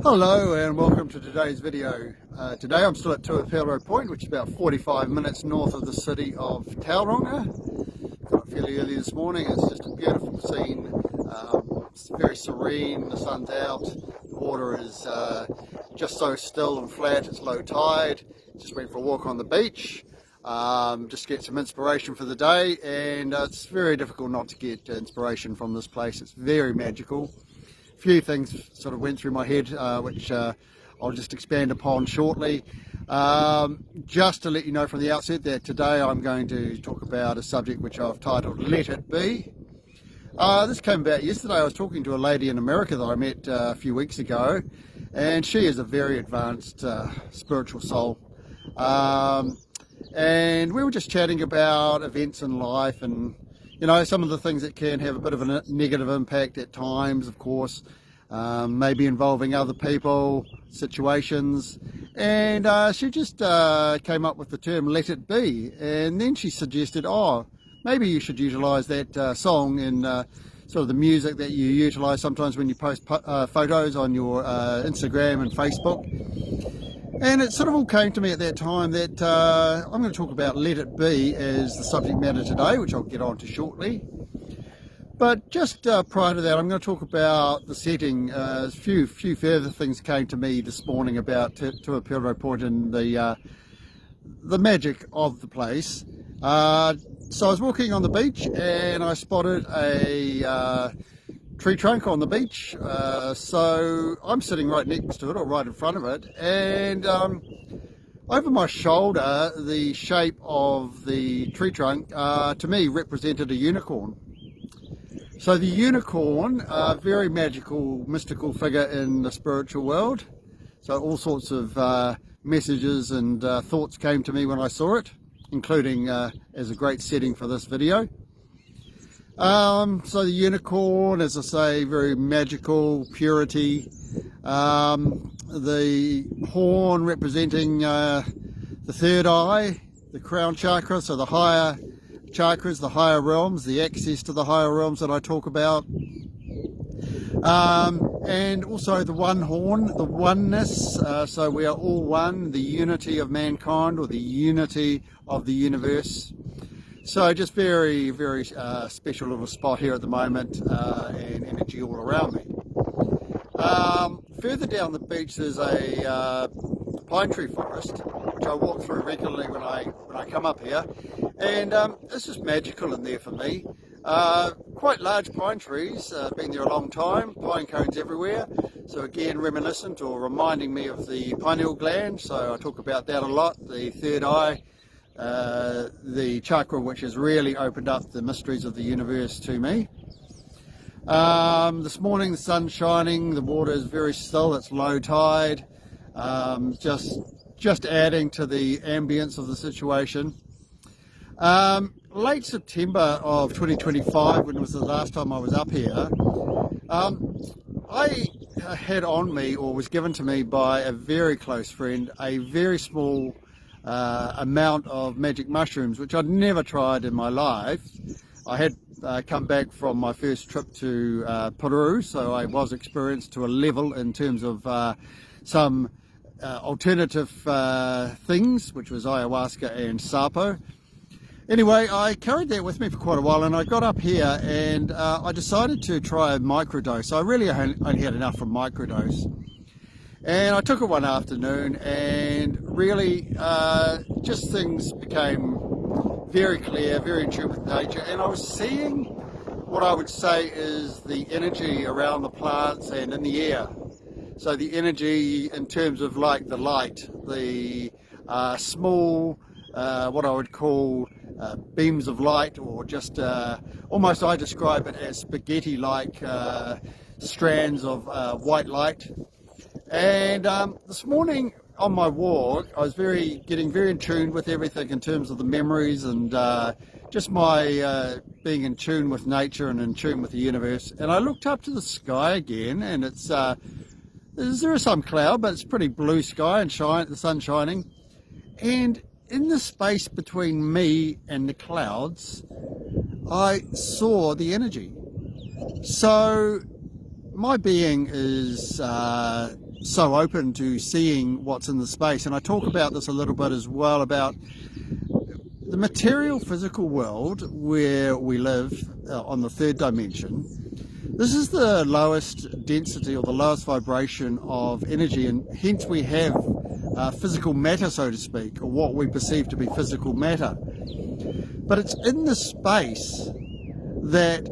Hello and welcome to today's video. Today I'm still at G.U.R.U Point, which is about 45 minutes north of the city of Tauranga. Got up fairly early this morning. It's just a beautiful scene. It's very serene, the sun's out, the water is just so still and flat, it's low tide. Just went for a walk on the beach, just to get some inspiration for the day, and it's very difficult not to get inspiration from this place. It's very magical. A few things sort of went through my head, which I'll just expand upon shortly. Just to let you know from the outset that today I'm going to talk about a subject which I've titled Let It Be. This came about yesterday. I was talking to a lady in America that I met a few weeks ago, and she is a very advanced spiritual soul. And we were just chatting about events in life and, you know, some of the things that can have a bit of a negative impact at times, of course, maybe involving other people, situations. And she just came up with the term "let it be," and then she suggested, oh, maybe you should utilise that song in sort of the music that you utilise sometimes when you post photos on your Instagram and Facebook. And it sort of all came to me at that time that I'm going to talk about Let It Be as the subject matter today, which I'll get on to shortly. But just prior to that, I'm going to talk about the setting. A few further things came to me this morning about G.U.R.U Point and the magic of the place. So I was walking on the beach and I spotted a tree trunk on the beach, so I'm sitting right next to it or right in front of it, and over my shoulder the shape of the tree trunk to me represented a unicorn. So the unicorn, a very magical, mystical figure in the spiritual world, so all sorts of messages and thoughts came to me when I saw it, including as a great setting for this video. So the unicorn, as I say, very magical, purity. The horn representing the third eye, the crown chakra, so the higher chakras, the higher realms, the access to the higher realms that I talk about. And also the one horn, the oneness, so we are all one, the unity of mankind or the unity of the universe. So just very, very special little spot here at the moment, and energy all around me. Further down the beach there's a pine tree forest, which I walk through regularly when I come up here, and it's just magical in there for me. Quite large pine trees, been there a long time, pine cones everywhere, so again reminiscent or reminding me of the pineal gland, so I talk about that a lot, the third eye. The chakra which has really opened up the mysteries of the universe to me. This morning the sun's shining, the water is very still, it's low tide, just adding to the ambience of the situation. Late September of 2025, when it was the last time I was up here, I had on me, or was given to me by a very close friend, a very small amount of magic mushrooms, which I'd never tried in my life. I had come back from my first trip to Peru, so I was experienced to a level in terms of some alternative things, which was ayahuasca and sapo. Anyway, I carried that with me for quite a while, and I got up here and I decided to try a microdose. I really only had enough from microdose. And I took it one afternoon, and really just things became very clear, very in tune with nature, and I was seeing what I would say is the energy around the plants and in the air. So the energy in terms of like the light, the small, what I would call beams of light, or just almost I describe it as spaghetti-like strands of white light. And this morning on my walk, I was getting very in tune with everything in terms of the memories and just my being in tune with nature and in tune with the universe. And I looked up to the sky again, and it's there is some cloud, but it's pretty blue sky and the sun shining. And in the space between me and the clouds, I saw the energy. So my being is so open to seeing what's in the space, and I talk about this a little bit as well, about the material physical world where we live on the third dimension. This is the lowest density or the lowest vibration of energy, and hence we have physical matter, so to speak, or what we perceive to be physical matter. But it's in the space that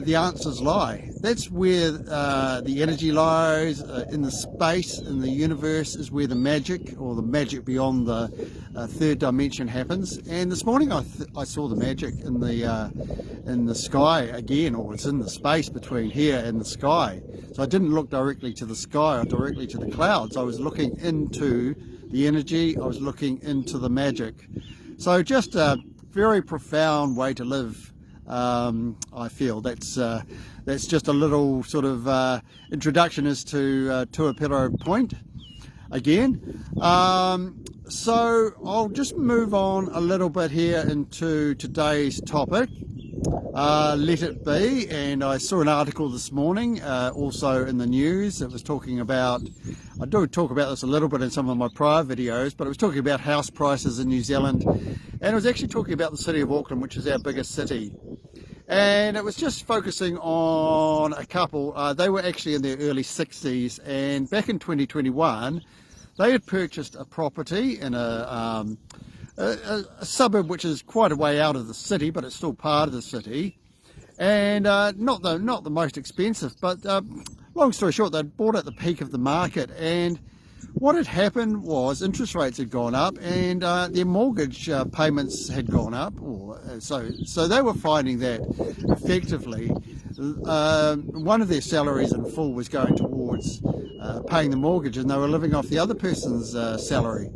the answers lie. That's where the energy lies. In the space, in the universe, is where the magic, or the magic beyond the third dimension, happens. And this morning I saw the magic in the sky again, or it's in the space between here and the sky. So I didn't look directly to the sky or directly to the clouds. I was looking into the energy. I was looking into the magic. So just a very profound way to live. I feel that's just a little sort of introduction as to Tuapiro Point again. So I'll just move on a little bit here into today's topic, let it be. And I saw an article this morning also in the news that was talking about, I do talk about this a little bit in some of my prior videos, but it was talking about house prices in New Zealand, and it was actually talking about the city of Auckland, which is our biggest city. And it was just focusing on a couple. They were actually in their early 60s, and back in 2021 they had purchased a property in a suburb which is quite a way out of the city, but it's still part of the city, and not the most expensive, but long story short, they'd bought at the peak of the market. And what had happened was interest rates had gone up, and their mortgage payments had gone up. So they were finding that effectively one of their salaries in full was going towards paying the mortgage, and they were living off the other person's salary.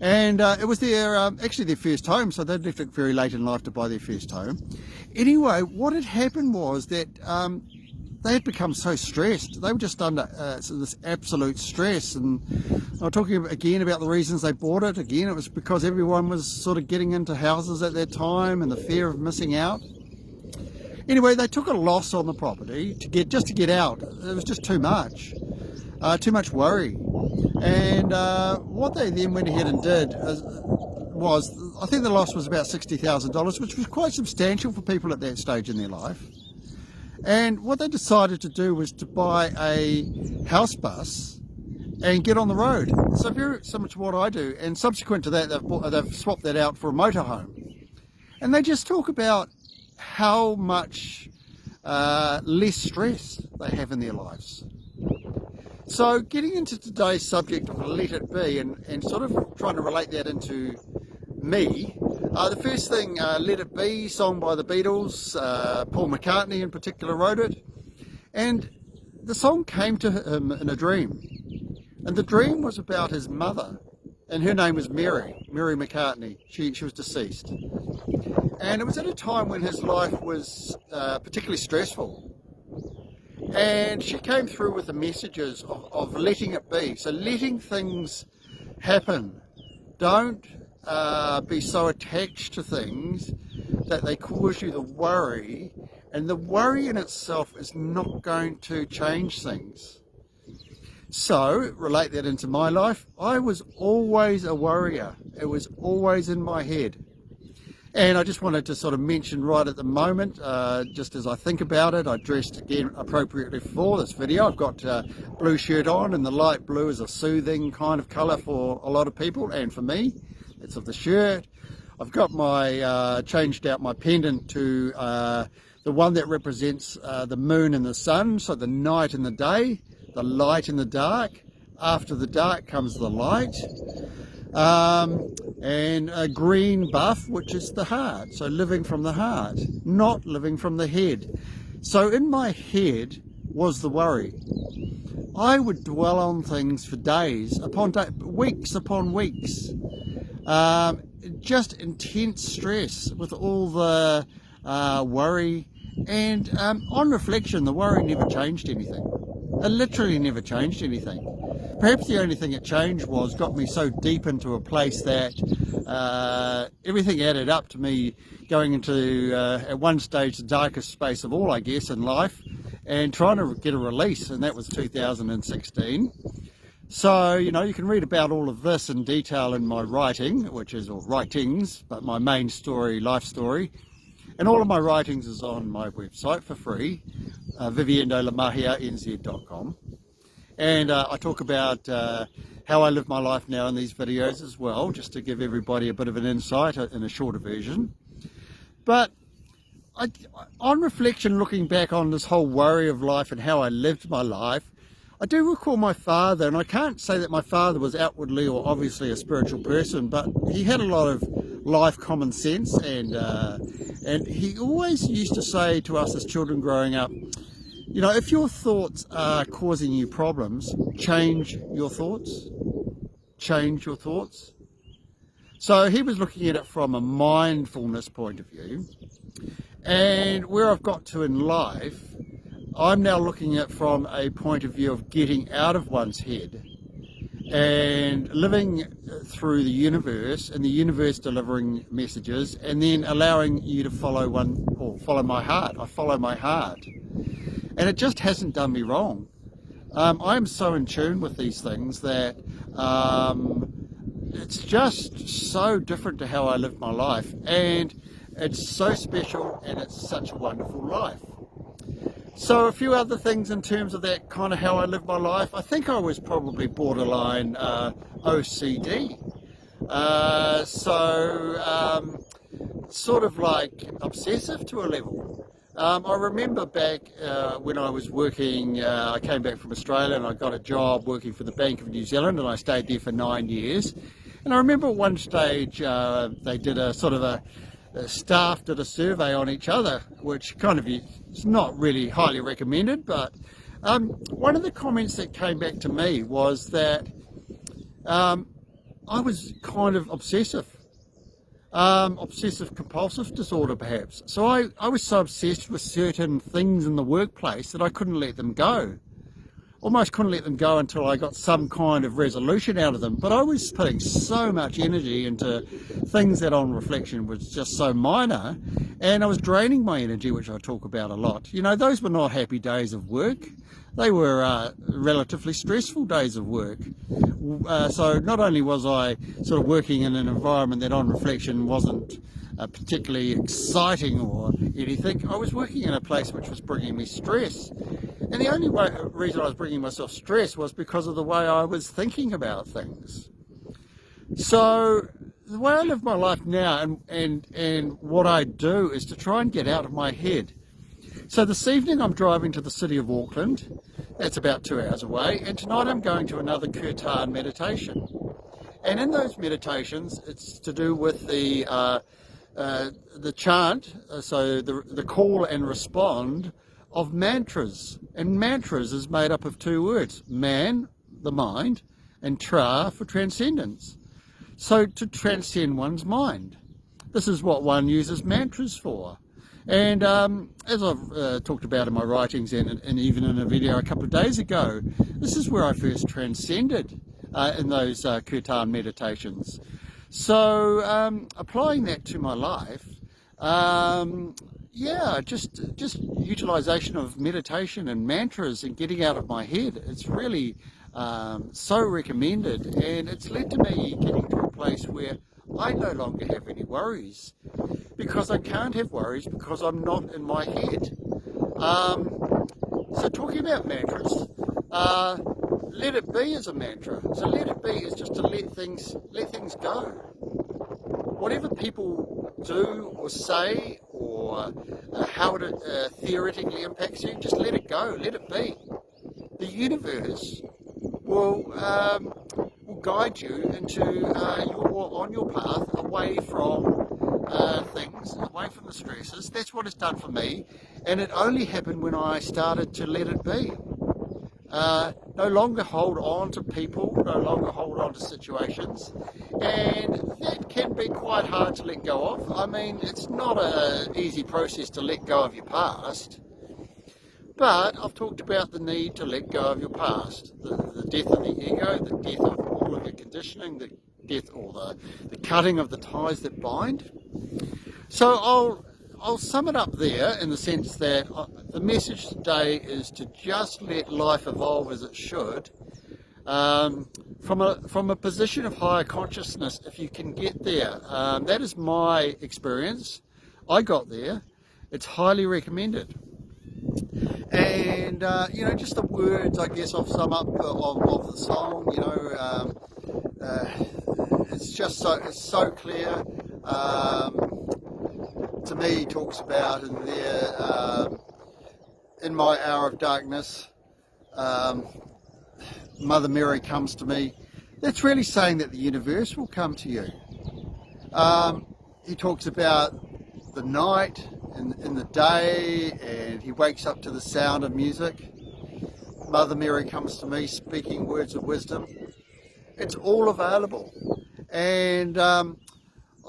And it was actually their first home, so they'd left it very late in life to buy their first home. Anyway, what had happened was that they had become so stressed. They were just under this absolute stress. And I'm talking again about the reasons they bought it. Again, it was because everyone was sort of getting into houses at that time and the fear of missing out. Anyway, they took a loss on the property to get out. It was just too much worry. And what they then went ahead and did was, I think the loss was about $60,000, which was quite substantial for people at that stage in their life. And what they decided to do was to buy a house bus and get on the road. So very similar to what I do. And subsequent to that, they've swapped that out for a motorhome. And they just talk about how much less stress they have in their lives. So getting into today's subject of Let It Be, and sort of trying to relate that into me, the first thing, Let It Be, song by the Beatles, Paul McCartney in particular wrote it, and the song came to him in a dream, and the dream was about his mother, and her name was Mary McCartney. She was deceased, and it was at a time when his life was particularly stressful. And she came through with the messages of letting it be. So letting things happen. Don't be so attached to things that they cause you the worry. And the worry in itself is not going to change things. So, relate that into my life. I was always a worrier. It was always in my head. And I just wanted to sort of mention right at the moment, just as I think about it, I dressed again appropriately for this video. I've got a blue shirt on, and the light blue is a soothing kind of colour for a lot of people, and for me, it's of the shirt. I've got my changed out my pendant to the one that represents the moon and the sun, so the night and the day, the light and the dark. After the dark comes the light. And a green buff, which is the heart. So living from the heart, not living from the head. So in my head was the worry. I would dwell on things for days upon days, weeks upon weeks. Just intense stress with all the worry. And on reflection, the worry never changed anything. It literally never changed anything. Perhaps the only thing it changed was got me so deep into a place that everything added up to me going into, at one stage, the darkest space of all, I guess, in life, and trying to get a release, and that was 2016. So, you know, you can read about all of this in detail in my writing, or writings, but my main story, life story. And all of my writings is on my website for free, viviendolamahianz.com. And I talk about how I live my life now in these videos as well, just to give everybody a bit of an insight in a shorter version. But on reflection, looking back on this whole worry of life and how I lived my life, I do recall my father, and I can't say that my father was outwardly or obviously a spiritual person, but he had a lot of life common sense, and he always used to say to us as children growing up, you know, if your thoughts are causing you problems, change your thoughts. Change your thoughts. So he was looking at it from a mindfulness point of view. And where I've got to in life, I'm now looking at it from a point of view of getting out of one's head and living through the universe, and the universe delivering messages, and then allowing you to follow my heart. I follow my heart. And it just hasn't done me wrong. I'm so in tune with these things that it's just so different to how I live my life, and it's so special, and it's such a wonderful life. So a few other things in terms of that kind of how I live my life. I think I was probably borderline OCD. Sort of like obsessive to a level. I remember back when I was working, I came back from Australia and I got a job working for the Bank of New Zealand, and I stayed there for 9 years. And I remember at one stage they did a sort of a staff did a survey on each other, which kind of is not really highly recommended, but one of the comments that came back to me was that I was kind of obsessive compulsive disorder perhaps. So I was so obsessed with certain things in the workplace that I couldn't let them go. Almost couldn't let them go until I got some kind of resolution out of them. But I was putting so much energy into things that on reflection was just so minor, and I was draining my energy, which I talk about a lot. You know, those were not happy days of work. They were relatively stressful days of work. So not only was I sort of working in an environment that on reflection wasn't particularly exciting or anything, I was working in a place which was bringing me stress. And the only reason I was bringing myself stress was because of the way I was thinking about things. So the way I live my life now and what I do is to try and get out of my head. So this evening I'm driving to the city of Auckland. That's about 2 hours away. And tonight I'm going to another G.U.R.U meditation. And in those meditations, it's to do with the chant, so the call and respond of mantras. And mantras is made up of 2 words, man, the mind, and tra for transcendence. So to transcend one's mind. This is what one uses mantras for. And as I've talked about in my writings and even in a video a couple of days ago, this is where I first transcended in those G.U.R.U meditations. So applying that to my life, just utilization of meditation and mantras and getting out of my head, it's really so recommended, and it's led to me getting to a place where I no longer have any worries, because I can't have worries because I'm not in my head. So talking about mantras, let it be is a mantra. So let it be is just to let things go. Whatever people do or say, or how it theoretically impacts you, just let it go, let it be. The universe will guide you into on your path away from things, away from the stresses. That's what it's done for me, and it only happened when I started to let it be. No longer hold on to people, no longer hold on to situations, and that can be quite hard to let go of. I mean, it's not an easy process to let go of your past, but I've talked about the need to let go of your past, the death of the ego, the death of all of your conditioning, the death or the cutting of the ties that bind. So I'll sum it up there in the sense that the message today is to just let life evolve as it should, from a position of higher consciousness, if you can get there. That is my experience. I got there. It's highly recommended. And just the words, I guess, I'll sum up of the song. It's just it's so clear. To me, he talks about in there, in my hour of darkness, Mother Mary comes to me. That's really saying that the universe will come to you. He talks about the night and the day, and he wakes up to the sound of music. Mother Mary comes to me speaking words of wisdom. It's all available. And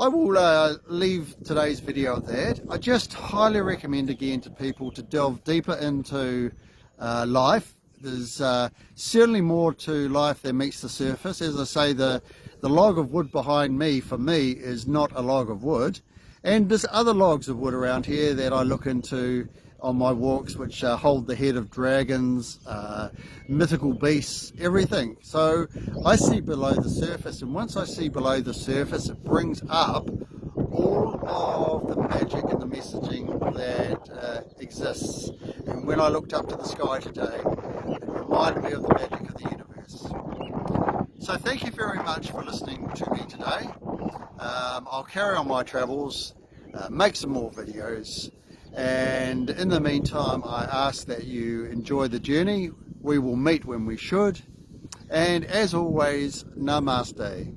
I will leave today's video at that. I just highly recommend again to people to delve deeper into life. There's certainly more to life than meets the surface. As I say, the log of wood behind me, for me, is not a log of wood. And there's other logs of wood around here that I look into on my walks, which hold the head of dragons, mythical beasts, everything. So I see below the surface, and once I see below the surface, it brings up all of the magic and the messaging that exists. And when I looked up to the sky today, it reminded me of the magic of the universe. So thank you very much for listening to me today. I'll carry on my travels, make some more videos, and in the meantime I ask that you enjoy the journey. We will meet when we should, and as always, namaste.